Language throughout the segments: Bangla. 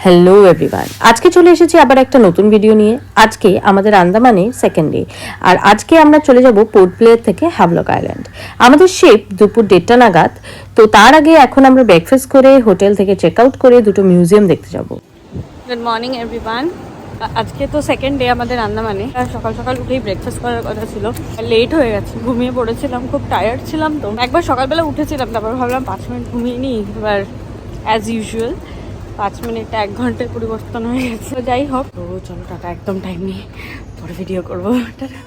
হ্যালো এভরিওয়ান, আজকে চলে এসেছি আবার একটা নতুন ভিডিও নিয়ে। আজকে আমাদের আন্দামানে সেকেন্ড ডে, আর আজকে আমরা চলে যাব পোর্ট ব্লেয়ার থেকে হ্যাভলক আইল্যান্ড। আমাদের শিপ দুপুর 1:30 নাগাদ। তো তার আগে এখন আমরা ব্রেকফাস্ট করে হোটেল থেকে চেক আউট করে দুটো মিউজিয়াম দেখতে যাব। Good morning everyone. আজকে তো সেকেন্ড ডে আমাদের আন্দামানে। সকাল সকাল উঠেই ব্রেকফাস্ট করার কথা ছিল, লেট হয়ে গেছে, ঘুমিয়ে পড়েছিলাম, খুব টায়ার্ড ছিলাম। তো একবার সকালবেলা উঠেছিলাম, তারপর ভাবলাম 5 মিনিট ঘুমিয়ে নিই। এবার অ্যাজ ইউজুয়াল 5 মিনিটে 1 ঘন্টায় পরিবর্তন হয়ে গেছে। যাই হোক, তো চলো টাটা, একদম টাইম নেই, পরে ভিডিও করবো। টাটা।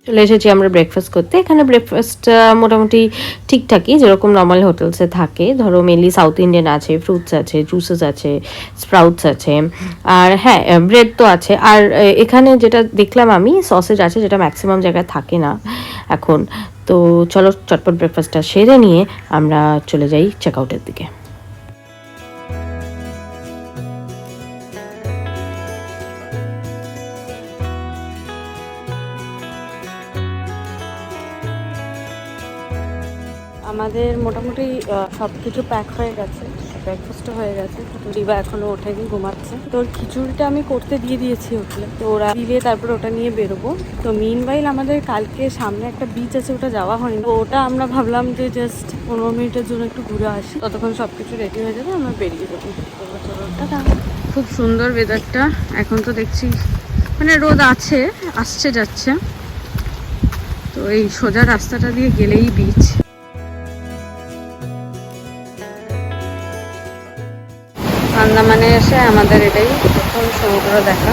চলে এসেছি আমরা ব্রেকফাস্ট করতে। এখানে ব্রেকফাস্ট মোটামুটি ঠিকঠাকই, যেরকম নর্মাল হোটেলসে থাকে। ধরো মেনলি সাউথ ইন্ডিয়ান আছে, ফ্রুটস আছে, জুসেস আছে, স্প্রাউটস আছে, আর হ্যাঁ ব্রেড তো আছে। আর এখানে যেটা দেখলাম আমি, সসেজ আছে, যেটা ম্যাক্সিমাম জায়গায় থাকে না এখন। তো চলো চটপট ব্রেকফাস্টটা সেরে নিয়ে আমরা চলে যাই চেক আউটের দিকে। আমাদের মোটামুটি সব কিছু প্যাক হয়ে গেছে, ব্রেকফাস্টও হয়ে গেছে। তো রিবা এখনো ওঠেনি, ঘুমাচ্ছে। তোর খিচুড়িটা আমি করতে দিয়ে দিয়েছি হোটেলে, তো ওরা দিলে তারপর ওটা নিয়ে বেরোবো। তো মিনওয়াইল আমাদের কালকে সামনে একটা বিচ আছে, ওটা যাওয়া হয়নি। তো ওটা আমরা ভাবলাম যে জাস্ট 15 মিনিটের জন্য একটু ঘুরে আসি, ততক্ষণ সব কিছু রেডি হয়ে যাবে, আমরা বেরিয়ে যাবো। খুব সুন্দর ওয়েদারটা এখন। তো দেখছি মানে রোদ আছে, আসছে যাচ্ছে। তো এই সোজা রাস্তাটা দিয়ে গেলেই বিচ। আন্দামানে এসে আমাদের এটাই প্রথম সমুদ্র দেখা।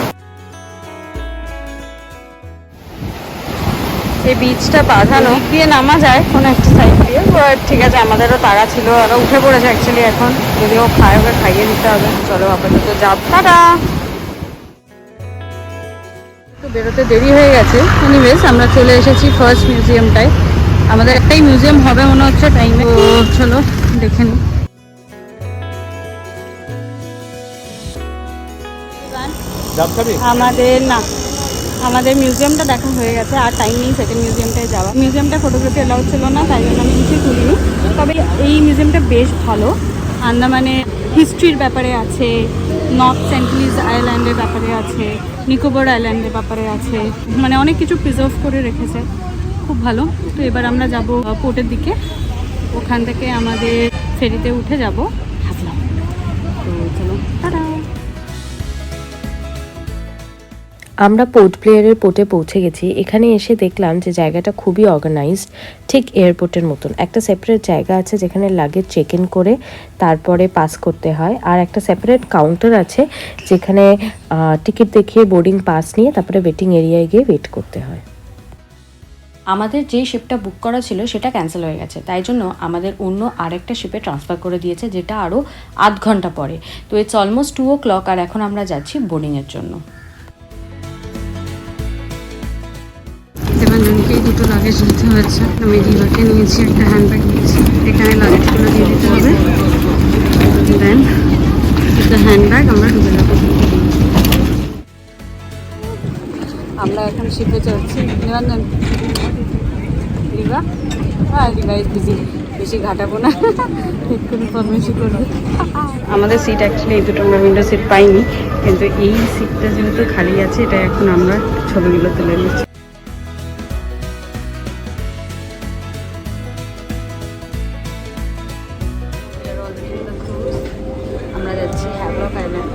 এই বিচটা বাঁধানো, দিয়ে নামা যায় কোনো একটা সাইড দিয়ে। ঠিক আছে, আমাদেরও তাড়া ছিল, ওরা উঠে পড়েছে অ্যাকচুয়ালি। এখন যদিও খায়, ওকে খাইয়ে দিতে হবে। চলো আপাতত যাব, টাটা। তো বেরোতে দেরি হয়ে গেছে। এনিওয়েজ আমরা চলে এসেছি ফার্স্ট মিউজিয়ামটায়। আমাদের একটাই মিউজিয়াম হবে মনে হচ্ছে টাইমে। তো চলো দেখে নিই। আমাদের মিউজিয়ামটা দেখা হয়ে গেছে, আর টাইম নেই সেকেন্ড মিউজিয়ামটায় যাওয়া। মিউজিয়ামটা ফটোগ্রাফি অ্যালাউ ছিল না, তাই জন্য আমি কিছুই তুলিনি। তবে এই মিউজিয়ামটা বেশ ভালো। আন্দামানে হিস্ট্রির ব্যাপারে আছে, নর্থ সেন্টলিজ আইল্যান্ডের ব্যাপারে আছে, নিকোবর আইল্যান্ডের ব্যাপারে আছে, মানে অনেক কিছু প্রিজার্ভ করে রেখেছে, খুব ভালো। তো এবার আমরা যাব পোর্টের দিকে, ওখান থেকে আমাদের ফেরিতে উঠে যাব হ্যাভলক। তো চলো টাটা। আমরা পোর্ট ব্লেয়ারের পোর্টে পৌঁছে গেছি। এখানে এসে দেখলাম যে জায়গাটা খুবই অর্গানাইজড, ঠিক এয়ারপোর্টের মতন। একটা সেপারেট জায়গা আছে যেখানে লাগেজ চেক ইন করে তারপরে পাস করতে হয়, আর একটা সেপারেট কাউন্টার আছে যেখানে টিকিট দেখিয়ে বোর্ডিং পাস নিয়ে তারপরে ওয়েটিং এরিয়ায় গিয়ে ওয়েট করতে হয়। আমাদের যে শিপটা বুক করা ছিল সেটা ক্যান্সেল হয়ে গেছে, তাই জন্য আমাদের অন্য আরেকটা শিপে ট্রান্সফার করে দিয়েছে, যেটা আরও আধ ঘন্টা পরে। তো ইটস অলমোস্ট 2 o'clock, আর এখন আমরা যাচ্ছি বোর্ডিংয়ের জন্য। দেবাঞ্জনকেই দুটো লাগেজ নিতে হয়েছে। আমি রিভাকে নিয়েছি, একটা হ্যান্ডব্যাগ নিয়েছি। এখানে লাগেজগুলো দিয়ে দিতে হবে, দেন একটা হ্যান্ডব্যাগ আমরা ঢুকে যাবো। আমরা এখন শিপে চড়ছি। দেবাঞ্জন, রিভা, হ্যাঁ রিভা ইজ বিজি, বেশি ঘাটাবো না, এক্ষুনি ফরমেশি করবে। আমাদের সিট অ্যাকচুয়ালি এই দুটো আমরা উইন্ডো সিট পাইনি, কিন্তু এই সিটটা যেহেতু খালি আছে, এটা এখন আমরা ছবিগুলো তুলে নিচ্ছি। আমরা যাচ্ছি হ্যাভলক আইল্যান্ড।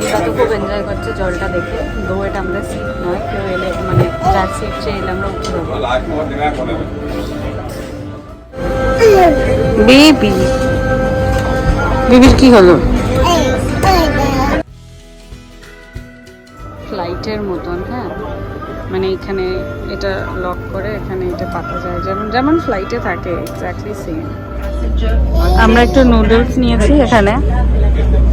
এটা তো খুব এনজয় করছে জলটা দেখে। দো এটা আমাদের সিট নয়, কেউ এলে মানে যার সিট সে এলে আমরা উঠে যাবো। বেবি, বেবির কি হলো? ফ্লাইটের মতন, হ্যাঁ, মানে এখানে এটা লক করে এখানে এটা পাতা যায়, যেমন যেমন ফ্লাইটে থাকে, এক্স্যাক্টলি সেম। আমরা একটু নুডলস নিয়েছি এখানে।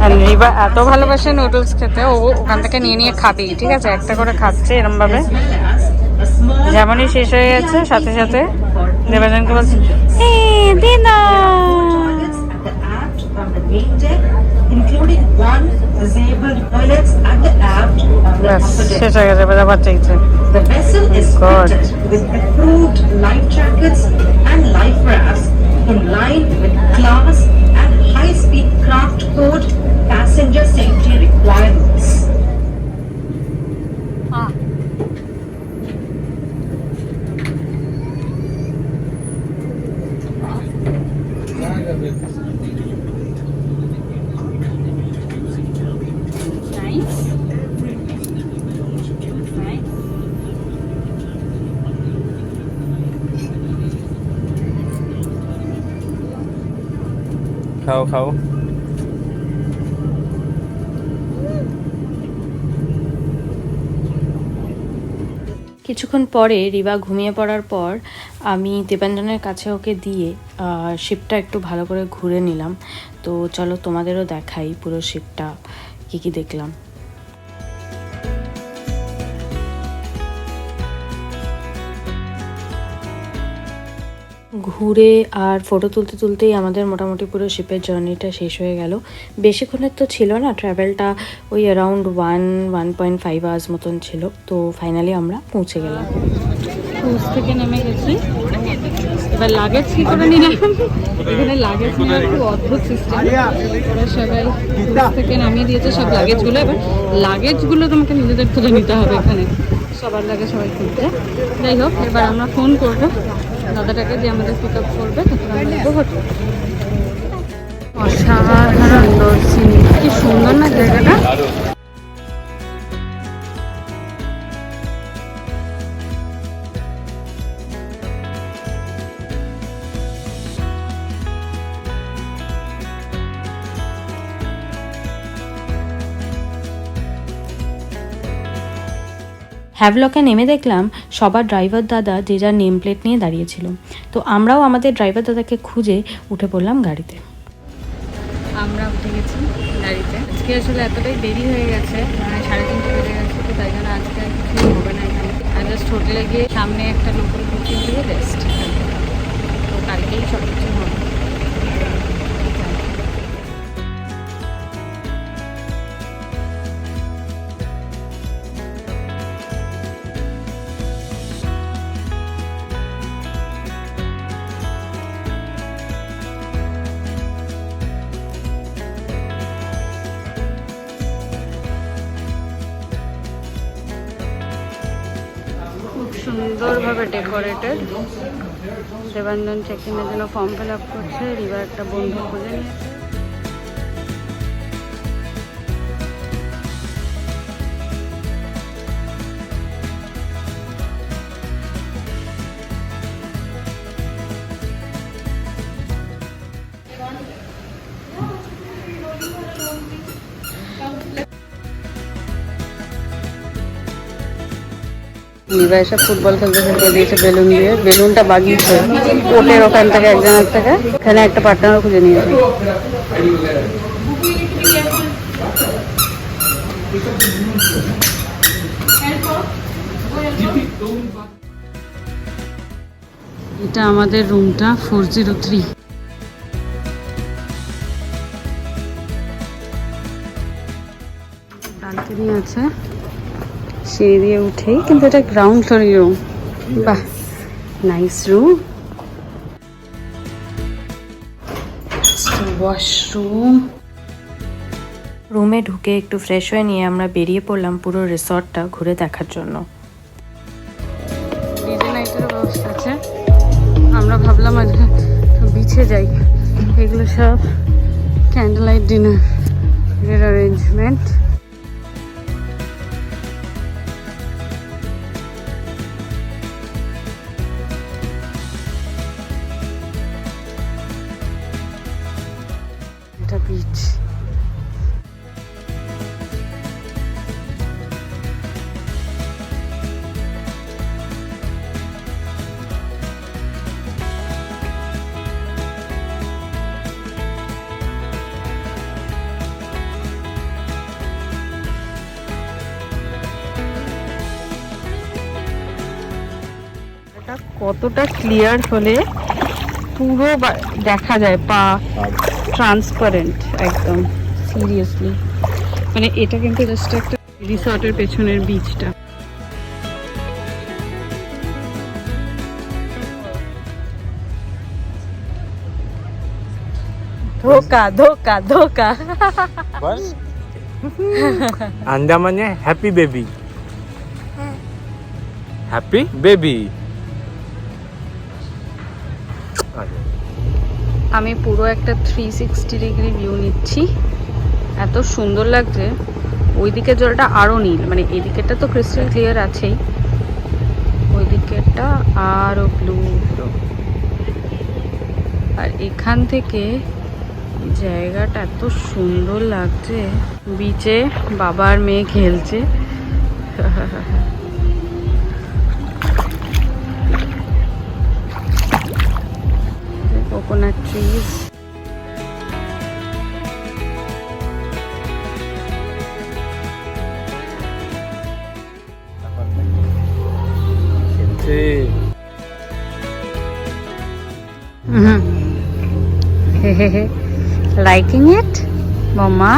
আর রিবা এত ভালোবাসে নুডলস খেতে, ও ওখান থেকে নিয়ে নিয়ে খাবেই, ঠিক আছে? একটা করে খাচ্ছে এরমভাবে। যেমনই শেষ হয়ে যাচ্ছে সাথে সাথে দেবাজনকে বলছে দিদা। ব্যাস শেষ হয়ে গেছে, আবার চাইছে। God. খাও খাও। কিছুক্ষণ পরে রিবা ঘুমিয়ে পড়ার পর আমি দেবাঞ্জনের কাছে ওকে দিয়ে শিপটা একটু ভালো করে ঘুরে নিলাম। তো চলো তোমাদেরও দেখাই পুরো শিপটা কী কী দেখলাম। ঘুরে আর ফটো তুলতে তুলতেই আমাদের মোটামুটি পুরো শিপের জার্নিটা শেষ হয়ে গেল। বেশিক্ষণের তো ছিল না, ট্রাভেলটা ওই অ্যারাউন্ড 1.5 আওয়ার্স মতন ছিল। তো ফাইনালি আমরা পৌঁছে গেলাম। ক্রুজ থেকে নেমে গেছি, এবার লাগেজ কি করে নিলাম। এখানে লাগেজ নেওয়ার খুব অদ্ভুত সিস্টেম। ওরা সবাই ক্রুজ থেকে নামিয়ে দিয়েছে সব লাগেজগুলো। এবার লাগেজগুলো তোমাকে নিজেদের তুলে নিতে হবে, এখানে সবার লাগে সবাই তুলতে। যাই হোক, এবার আমরা ফোন করবো দাদাটাকে যে আমাদের পিক আপ করবে, তখন আমরা যাবো হোটেল। অসাধারণ দর্শন, কি সুন্দর না জায়গাটা। হ্যাভলকে নেমে দেখলাম সবার ড্রাইভার দাদা যে যার নেম প্লেট নিয়ে দাঁড়িয়েছিল। তো আমরাও আমাদের ড্রাইভার দাদাকে খুঁজে উঠে পড়লাম গাড়িতে। আমরা উঠে গেছি গাড়িতে। আজকে আসলে এতটাই দেরি হয়ে গেছে, মানে 3:30 বেজে গেছে, তো তাই জন্য আজকে আর কিছুই হবে না এখানে। আর জাস্ট হোটেলে গিয়ে সামনে একটা লোকাল বুকিং দিয়ে রেস্ট, তো কালকেই সব কিছু হবে। সুন্দরভাবে ডেকোরেটেড। দেবাঞ্জন চেক ইনের জন্য ফর্ম ফিল আপ করছে, রিবা একটা বন্ধু খুঁজে নিয়েছে। রিবা এসে ফুটবল খেলতে খেলতে দিয়েছে বেলুন দিয়ে, বেলুনটা বাগিয়েছে কোর্টের ওখান থেকে একজনের থেকে। এখানে একটা পার্টনারও খুঁজে নিয়েছে। এটা আমাদের রুমটা 403। ব্যালকনি আছে সিঁড়ি দিয়ে উঠেই, কিন্তু এটা গ্রাউন্ড ফ্লোরের রুম। বাহ, নাইস রুম। ওয়াশরুম। রুমে ঢুকে একটু ফ্রেশ হয়ে নিয়ে আমরা বেরিয়ে পড়লাম পুরো রিসর্টটা ঘুরে দেখার জন্য। ডিজে নাইটের ব্যবস্থা আছে। আমরা ভাবলাম আজকে বিচে যাই। এগুলো সব ক্যান্ডেল লাইট ডিনার অ্যারেঞ্জমেন্ট। এটা বিচ। কতটা ক্লিয়ার হলে পুরো দেখা যায়, পা ট্রান্সপারেন্ট একদম। সিরিয়াসলি, মানে এটা কিন্তু জাস্ট একটা রিসর্টের পেছনের বিচটা। ধোকা ধোকা ধোকা। আন্দামানে হ্যাপি বেবি, হ্যাপি বেবি। আমি পুরো একটা 360 ডিগ্রি ভিউ নিচ্ছি, এত সুন্দর লাগছে। ওইদিকে জলটা আরো নীল, মানে এদিকেটা তো ক্রিস্টাল ক্লিয়ার আছেই, ওই দিকেটা আরো ব্লু। আর এখান থেকে জায়গাটা এত সুন্দর লাগছে, বিচে বাবা আর মেয়ে খেলছে। Coconut trees, liking it, mama?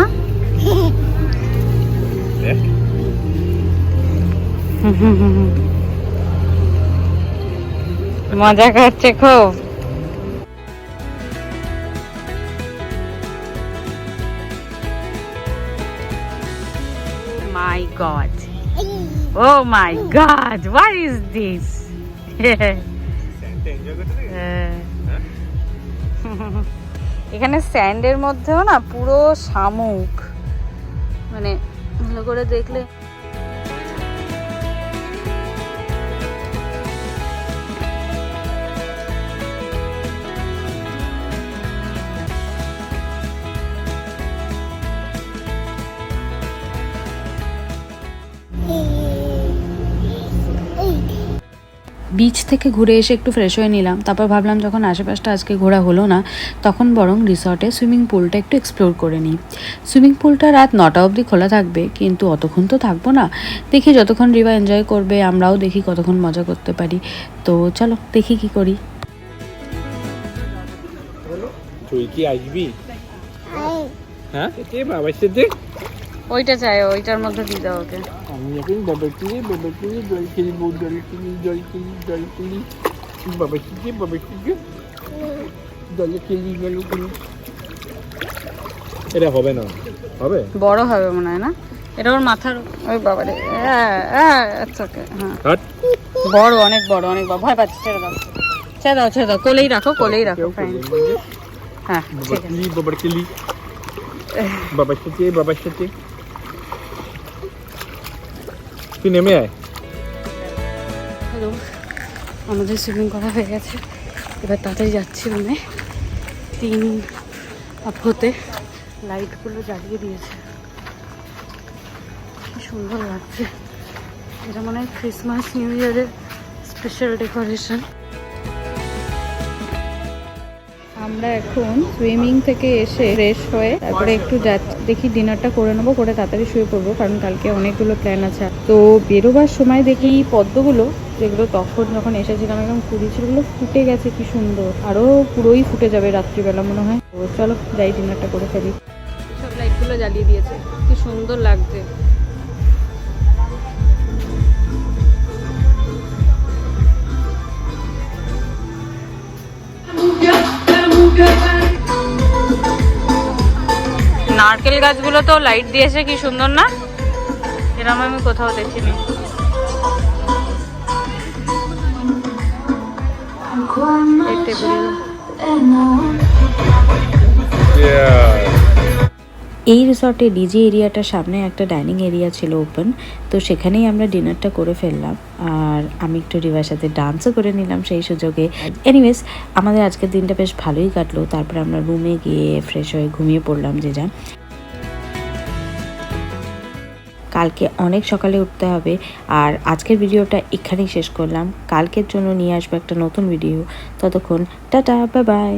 মজা করছে খুব। My God! Oh my God! What is this? এখানে স্যান্ডের মধ্যেও না পুরো শামুক, মানে ভালো করে দেখলে বিচ থেকে ঘুরে এসে একটু ফ্রেশ হয়ে নিলাম। তারপর ভাবলাম যখন আশেপাশটা আজকে ঘোরা হলো না, তখন বরং রিসর্টে সুইমিং পুলটা একটু এক্সপ্লোর করে নিই। সুইমিং পুলটা রাত 9টা অবধি খোলা থাকবে, কিন্তু অতক্ষণ তো থাকবো না। দেখি যতক্ষণ রিবা এনজয় করবে, আমরাও দেখি কতক্ষণ মজা করতে পারি। তো চলো দেখি কি করি। তুই কি আসবি? হ্যাঁ, কে বাবার সাথে? ওইটা চাই, ওইটার মধ্যে দিয়ে দাও ওকে। আমি এখন বাবার সাথে জল খেলবো, জল খেলি বাবার সাথে জল খেলি। এটা হবে না, হবে বড় হবে মনে হয় না, এটা ওর মাথার। ওই বাবারে, আচ্ছা ওকে, হ্যাঁ বড়, অনেক বড়, অনেক বড়। ভয় পাচ্ছি, ছেড়ে দাও, ছেড়ে দাও, ছেড়ে দাও, কোলেই রাখো, কোলেই রাখো। হ্যাঁ ঠিক আছে, বাবার খেলি, বাবার সাথে তুই নেমে আয়। হ্যালো, আমাদের সুইমিং করা হয়ে গেছে, এবার তাড়াতাড়ি যাচ্ছি রুমে। 3 আপ হতে লাইটগুলো জ্বালিয়ে দিয়েছে, কি সুন্দর লাগছে। এটা মনে হয় ক্রিসমাস নিউ ইয়ারের স্পেশাল ডেকোরেশন। আমরা এখন সুইমিং থেকে এসে ফ্রেশ হয়ে তারপরে একটু দেখি ডিনারটা করে নেবো, করে তাড়াতাড়ি শুয়ে পড়বো, কারণ কালকে অনেকগুলো প্ল্যান আছে। তো বেরোবার সময় দেখি পদ্মগুলো, যেগুলো তখন যখন এসেছিলাম একদম কুড়ি ছিল, ওগুলো ফুটে গেছে, কি সুন্দর, আরও পুরোই ফুটে যাবে রাত্রিবেলা মনে হয়। তো চলো যাই ডিনারটা করে ফেলি। সব লাইটগুলো জ্বালিয়ে দিয়েছে, কি সুন্দর লাগছে। নারকেল গাছগুলো তো লাইট দিয়েছে, কি সুন্দর না? এরকম আমি কোথাও দেখিনি। এই রিসর্টে ডিজে এরিয়াটার সামনে একটা ডাইনিং এরিয়া ছিল ওপেন, তো সেখানেই আমরা ডিনারটা করে ফেললাম। আর আমি একটু রিভার সাথে ডান্সও করে নিলাম সেই সুযোগে। এনিওয়েজ, আমাদের আজকের দিনটা বেশ ভালোই কাটলো। তারপর আমরা রুমে গিয়ে ফ্রেশ হয়ে ঘুমিয়ে পড়লাম যে যা। কালকে অনেক সকালে উঠতে হবে। আর আজকের ভিডিওটা এখানেই শেষ করলাম। কালকের জন্য নিয়ে আসবো একটা নতুন ভিডিও। ততক্ষণ টাটা, বাই বাই।